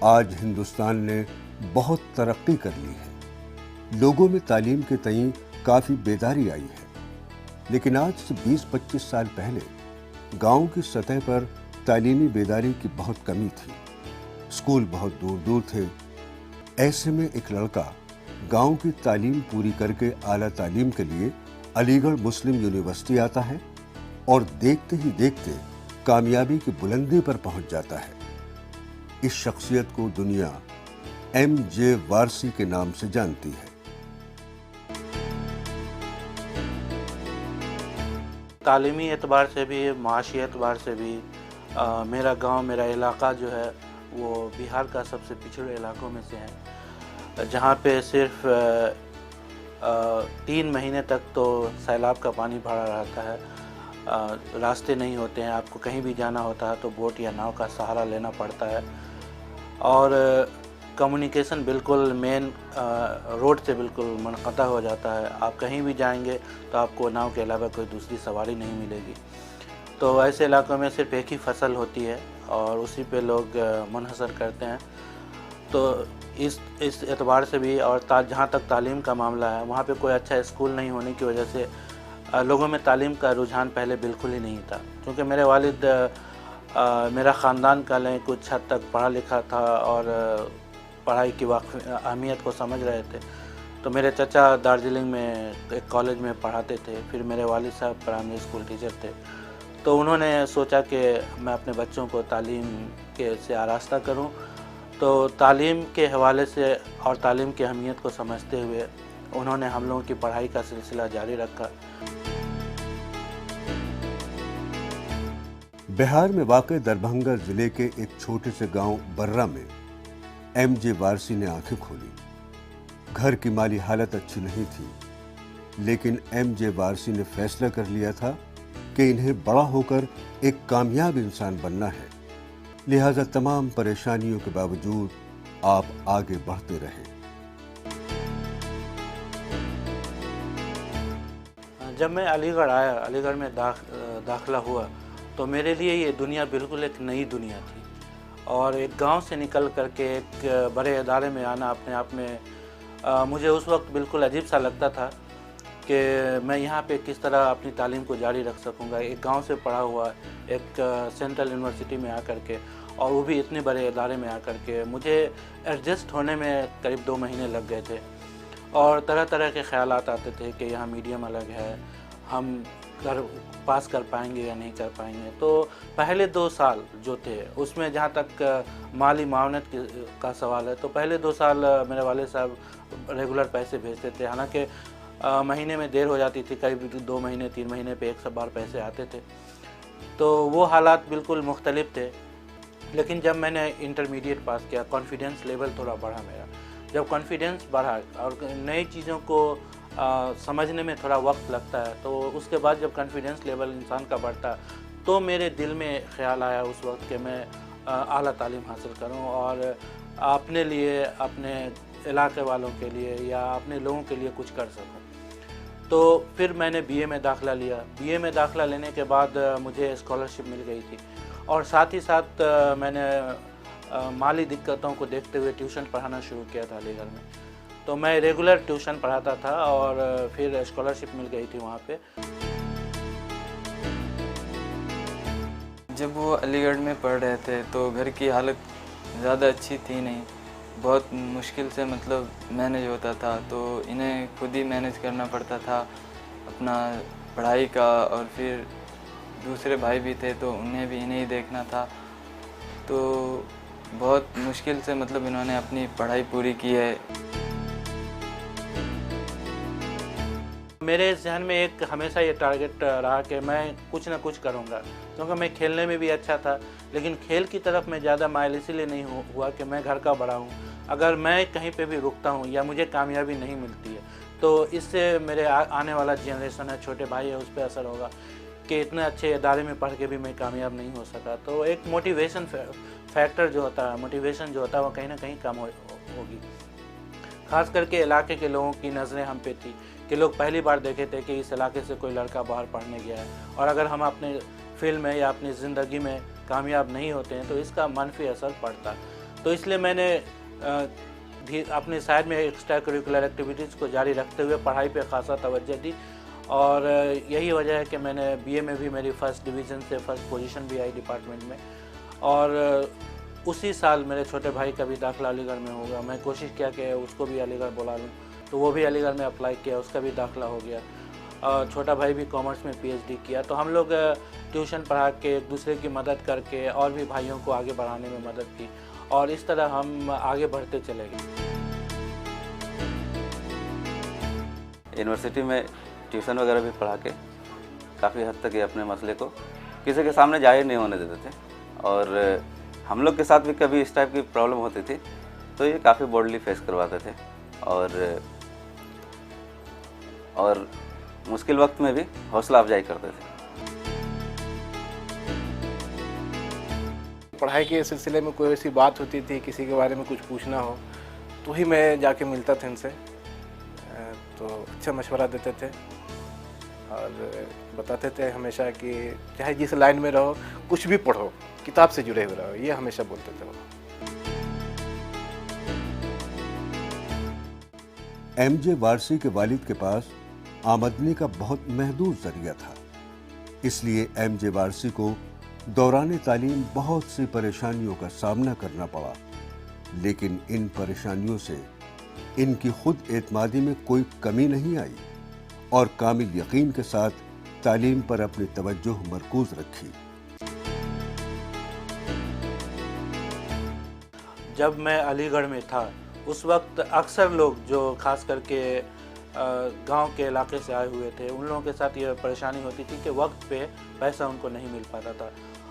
آج ہندوستان نے بہت ترقی کر لی ہے، لوگوں میں تعلیم کے تئیں کافی بیداری آئی ہے، لیکن آج سے 20-25 سال پہلے گاؤں کی سطح پر تعلیمی بیداری کی بہت کمی تھی۔ اسکول بہت دور دور تھے۔ ایسے میں ایک لڑکا گاؤں کی تعلیم پوری کر کے اعلیٰ تعلیم کے لیے علی گڑھ مسلم یونیورسٹی آتا ہے اور دیکھتے ہی دیکھتے کامیابی کی بلندی پر پہنچ جاتا ہے۔ اس شخصیت کو دنیا ایم جے وارسی کے نام سے جانتی ہے۔ تعلیمی اعتبار سے بھی، معاشی اعتبار سے بھی میرا گاؤں، میرا علاقہ جو ہے وہ بہار کا سب سے پچھڑے علاقوں میں سے ہے، جہاں پہ صرف 3 مہینے تک تو سیلاب کا پانی بھرا رہتا ہے، راستے نہیں ہوتے ہیں، آپ کو کہیں بھی جانا ہوتا ہے تو بوٹ یا ناؤ کا سہارا لینا پڑتا ہے، اور کمیونیکیشن بالکل مین روڈ سے بالکل منقطع ہو جاتا ہے۔ آپ کہیں بھی جائیں گے تو آپ کو ناؤ کے علاوہ کوئی دوسری سواری نہیں ملے گی۔ تو ایسے علاقوں میں صرف ایک ہی فصل ہوتی ہے اور اسی پہ لوگ منحصر کرتے ہیں۔ تو اس اعتبار سے بھی، اور جہاں تک تعلیم کا معاملہ ہے، وہاں پہ کوئی اچھا اسکول نہیں ہونے کی وجہ سے لوگوں میں تعلیم کا رجحان پہلے بالکل ہی نہیں تھا، کیونکہ میرے والد میرا خاندان کا لیں کچھ حد تک پڑھا لکھا تھا اور پڑھائی کی اہمیت کو سمجھ رہے تھے۔ تو میرے چچا دارجلنگ میں ایک کالج میں پڑھاتے تھے، پھر میرے والد صاحب پرائمری اسکول ٹیچر تھے، تو انہوں نے سوچا کہ میں اپنے بچوں کو تعلیم سے آراستہ کروں۔ تو تعلیم کے حوالے سے اور تعلیم کی اہمیت کو سمجھتے ہوئے انہوں نے ہم لوگوں کی پڑھائی کا سلسلہ جاری رکھا۔ بہار میں واقع دربھنگہ ضلع کے ایک چھوٹے سے گاؤں برہ میں ایم جے وارسی نے آنکھیں کھولی۔ گھر کی مالی حالت اچھی نہیں تھی، لیکن ایم جے وارسی نے فیصلہ کر لیا تھا کہ انہیں بڑا ہو کر ایک کامیاب انسان بننا ہے، لہذا تمام پریشانیوں کے باوجود آپ آگے بڑھتے رہے۔ جب میں علی گڑھ آیا، علی گڑھ میں داخلہ ہوا، تو میرے لیے یہ دنیا بالکل ایک نئی دنیا تھی، اور ایک گاؤں سے نکل کر کے ایک بڑے ادارے میں آنا اپنے آپ میں مجھے اس وقت بالکل عجیب سا لگتا تھا کہ میں یہاں پہ کس طرح اپنی تعلیم کو جاری رکھ سکوں گا۔ ایک گاؤں سے پڑھا ہوا ایک سینٹرل یونیورسٹی میں آ کر کے، اور وہ بھی اتنے بڑے ادارے میں آ کر کے، مجھے ایڈجسٹ ہونے میں قریب 2 مہینے لگ گئے تھے، اور طرح طرح کے خیالات آتے تھے کہ یہاں میڈیم الگ ہے، ہم پاس کر پائیں گے یا نہیں کر پائیں گے۔ تو پہلے 2 سال جو تھے اس میں، جہاں تک مالی معاونت کا سوال ہے، تو پہلے 2 سال میرے والد صاحب ریگولر پیسے بھیجتے تھے، حالانکہ مہینے میں دیر ہو جاتی تھی، قریب 2 مہینے 3 مہینے پہ ایک بار پیسے آتے تھے، تو وہ حالات بالکل مختلف تھے۔ لیکن جب میں نے انٹرمیڈیٹ پاس کیا، کانفیڈنس لیول تھوڑا بڑھا میرا۔ جب کانفیڈنس بڑھا اور نئی چیزوں کو سمجھنے میں تھوڑا وقت لگتا ہے، تو اس کے بعد جب کانفیڈنس لیول انسان کا بڑھتا، تو میرے دل میں خیال آیا اس وقت کہ میں اعلیٰ تعلیم حاصل کروں اور اپنے لیے، اپنے علاقے والوں کے لیے یا اپنے لوگوں کے لیے کچھ کر سکوں۔ تو پھر میں نے بی اے میں داخلہ لیا۔ بی اے میں داخلہ لینے کے بعد مجھے اسکالرشپ مل گئی تھی، اور ساتھ ہی ساتھ میں نے مالی دقتوں کو دیکھتے ہوئے ٹیوشن پڑھانا شروع کیا تھا علی گڑھ میں۔ تو میں ریگولر ٹیوشن پڑھاتا تھا، اور پھر اسکالرشپ مل گئی تھی وہاں پہ۔ جب وہ علی گڑھ میں پڑھ رہے تھے تو گھر کی حالت زیادہ اچھی تھی نہیں، بہت مشکل سے مینج ہوتا تھا، تو انہیں خود ہی مینج کرنا پڑتا تھا اپنا پڑھائی کا، اور پھر دوسرے بھائی بھی تھے تو انہیں بھی انہیں ہی دیکھنا تھا، تو بہت مشکل سے انہوں نے اپنی پڑھائی پوری کی ہے۔ میرے ذہن میں ایک ہمیشہ یہ ٹارگٹ رہا کہ میں کچھ نہ کچھ کروں گا، کیونکہ میں کھیلنے میں بھی اچھا تھا، لیکن کھیل کی طرف میں زیادہ مائل اسی لیے نہیں ہوا کہ میں گھر کا بڑا ہوں۔ اگر میں کہیں پہ بھی رکتا ہوں یا مجھے کامیابی نہیں ملتی ہے، تو اس سے میرے آنے والا جنریشن ہے، چھوٹے بھائی ہے، اس پہ اثر ہوگا کہ اتنے اچھے ادارے میں پڑھ کے بھی میں کامیاب نہیں ہو سکا۔ تو ایک موٹیویشن فیکٹر جو ہوتا ہے، موٹیویشن جو ہوتا ہے، وہ کہیں نہ کہیں کم ہوگی۔ خاص کر کے علاقے کے لوگوں کی نظریں ہم پہ تھی کہ لوگ پہلی بار دیکھے تھے کہ اس علاقے سے کوئی لڑکا باہر پڑھنے گیا ہے، اور اگر ہم اپنے فیلڈ میں یا اپنی زندگی میں کامیاب نہیں ہوتے ہیں تو اس کا منفی اثر پڑتا۔ تو اس لیے میں نے اپنے سائڈ میں ایکسٹرا کریکولر ایکٹیویٹیز کو جاری رکھتے ہوئے پڑھائی پہ خاصا توجہ دی، اور یہی وجہ ہے کہ میں نے بی اے میں بھی میری فرسٹ ڈویژن سے فرسٹ پوزیشن بھی آئی ڈپارٹمنٹ میں، اور اسی سال میرے چھوٹے بھائی کا بھی داخلہ علی گڑھ میں ہوگا۔ میں کوشش کیا کہ اس کو بھی علی گڑھ بلا لوں، تو وہ بھی علی گڑھ میں اپلائی کیا، اس کا بھی داخلہ ہو گیا، اور چھوٹا بھائی بھی کامرس میں پی ایچ ڈی کیا۔ تو ہم لوگ ٹیوشن پڑھا کے ایک دوسرے کی مدد کر کے اور بھی بھائیوں کو آگے بڑھانے میں مدد کی، اور اس طرح ہم آگے بڑھتے چلے گئے۔ یونیورسٹی میں ٹیوشن وغیرہ بھی پڑھا کے کافی حد تک یہ اپنے مسئلے کو کسی کے سامنے ظاہر نہیں ہونے دیتے تھے، اور ہم لوگ کے ساتھ بھی کبھی اس ٹائپ کی پرابلم ہوتی تھی تو یہ کافی بولڈلی فیس کرواتے تھے، اور مشکل وقت میں بھی حوصلہ افزائی کرتے تھے۔ پڑھائی کے سلسلے میں کوئی ایسی بات ہوتی تھی، کسی کے بارے میں کچھ پوچھنا ہو تو ہی میں جا کے ملتا تھا ان سے، تو اچھا مشورہ دیتے تھے اور بتاتے تھے ہمیشہ کہ چاہے جس لائن میں رہو کچھ بھی پڑھو، کتاب سے جڑے ہوئے رہو، یہ ہمیشہ بولتے تھے وہ۔ ایم جے وارسی کے والد کے پاس آمدنی کا بہت محدود ذریعہ تھا، اس لیے ایم جے وارسی کو دوران تعلیم بہت سی پریشانیوں کا سامنا کرنا پڑا، لیکن ان پریشانیوں سے ان کی خود اعتمادی میں کوئی کمی نہیں آئی، اور کامل یقین کے ساتھ تعلیم پر اپنی توجہ مرکوز رکھی۔ جب میں علی گڑھ میں تھا اس وقت اکثر لوگ جو خاص کر کے گاؤں کے علاقے سے آئے ہوئے تھے، ان لوگوں کے ساتھ یہ پریشانی ہوتی تھی کہ وقت پہ پیسہ ان کو نہیں مل پاتا تھا،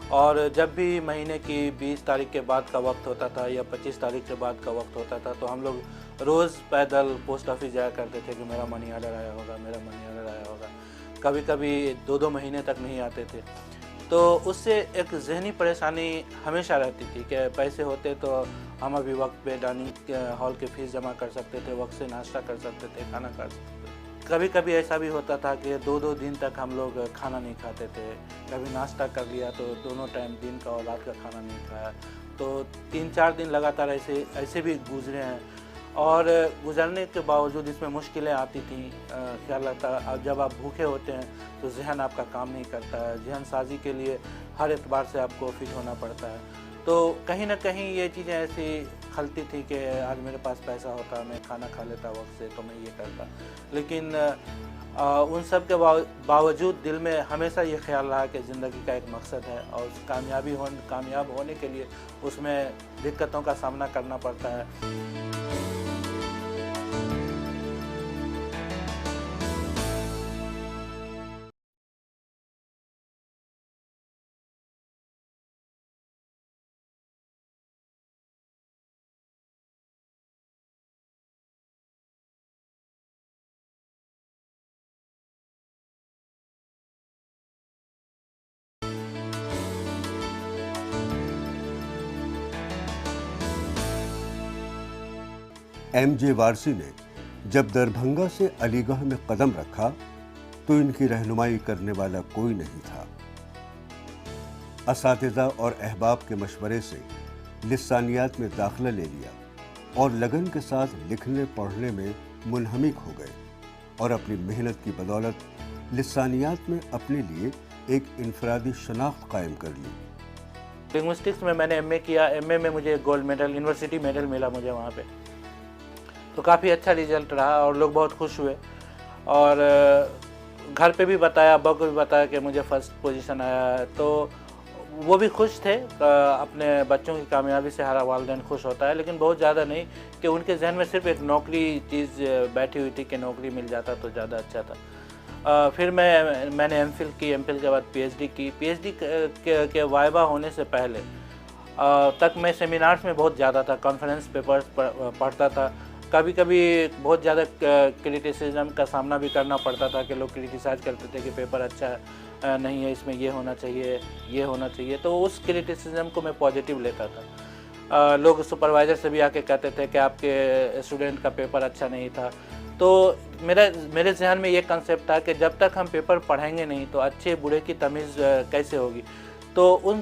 اور جب بھی مہینے کی 20 تاریخ کے بعد کا وقت ہوتا تھا یا 25 تاریخ کے بعد کا وقت ہوتا تھا تو ہم لوگ روز پیدل پوسٹ آفس جایا کرتے تھے کہ میرا منی آرڈر آیا ہوگا، میرا منی آرڈر آیا ہوگا۔ کبھی کبھی 2 مہینے تک نہیں آتے تھے، تو اس سے ایک ذہنی پریشانی ہمیشہ رہتی تھی کہ پیسے ہوتے تو ہم ابھی وقت پہ ڈائننگ ہال کے فیس جمع کر سکتے تھے، وقت سے ناشتہ کر سکتے تھے، کھانا کھا سکتے تھے۔ کبھی کبھی ایسا بھی ہوتا تھا کہ 2 دن تک ہم لوگ کھانا نہیں کھاتے تھے، کبھی ناشتہ کر لیا تو دونوں ٹائم دن کا اور رات کا کھانا نہیں کھایا، تو 3-4 دن لگاتار ایسے بھی گزرے ہیں، اور گزرنے کے باوجود اس میں مشکلیں آتی تھیں۔ خیال رہتا اب جب آپ بھوکے ہوتے ہیں تو ذہن آپ کا کام نہیں کرتا ہے، ذہن سازی کے لیے ہر اعتبار سے آپ کو فٹ ہونا پڑتا ہے، تو کہیں نہ کہیں یہ چیزیں ایسی کھلتی تھی کہ آج میرے پاس پیسہ ہوتا، میں کھانا کھا لیتا وقت سے تو میں یہ کرتا، لیکن ان سب کے باوجود دل میں ہمیشہ یہ خیال رہا کہ زندگی کا ایک مقصد ہے، اور کامیاب ہونے کے لیے اس میں دقتوں کا سامنا کرنا پڑتا ہے۔ ایم جے وارسی نے جب دربھنگا سے علی گڑھ میں قدم رکھا تو ان کی رہنمائی کرنے والا کوئی نہیں تھا۔ اساتذہ اور احباب کے مشورے سے لسانیات میں داخلہ لے لیا اور لگن کے ساتھ لکھنے پڑھنے میں منہمک ہو گئے، اور اپنی محنت کی بدولت لسانیات میں اپنے لیے ایک انفرادی شناخت قائم کر لی۔ لنگوسٹکس میں نے ایم اے کیا، ایم اے میں مجھے گولڈ میڈل، یونیورسٹی میڈل ملا مجھے وہاں پہ، تو کافی اچھا ریزلٹ رہا اور لوگ بہت خوش ہوئے، اور گھر پہ بھی بتایا، ابا کو بھی بتایا کہ مجھے فرسٹ پوزیشن آیا ہے، تو وہ بھی خوش تھے۔ اپنے بچوں کی کامیابی سے ہر والدین خوش ہوتا ہے، لیکن بہت زیادہ نہیں کہ ان کے ذہن میں صرف ایک نوکری چیز بیٹھی ہوئی تھی کہ نوکری مل جاتا تو زیادہ اچھا تھا۔ پھر میں نے ایم فل کی، ایم فل کے بعد پی ایچ ڈی کی۔ پی ایچ ڈی کے وائبہ ہونے سے پہلے تک میں سیمینارز میں بہت زیادہ تھا، کانفرنس پیپرز پڑھتا تھا، کبھی کبھی بہت زیادہ کرٹیسزم کا سامنا بھی کرنا پڑتا تھا کہ لوگ کرٹیسائز کرتے تھے کہ پیپر اچھا نہیں ہے، اس میں یہ ہونا چاہیے، یہ ہونا چاہیے، تو اس کرٹیسزم کو میں پازیٹیو لیتا تھا۔ لوگ سپروائزر سے بھی آ کے کہتے تھے کہ آپ کے اسٹوڈنٹ کا پیپر اچھا نہیں تھا، تو میرے ذہن میں یہ کنسیپٹ تھا کہ جب تک ہم پیپر پڑھیں گے نہیں تو اچھے برے کی تمیز کیسے ہوگی، تو ان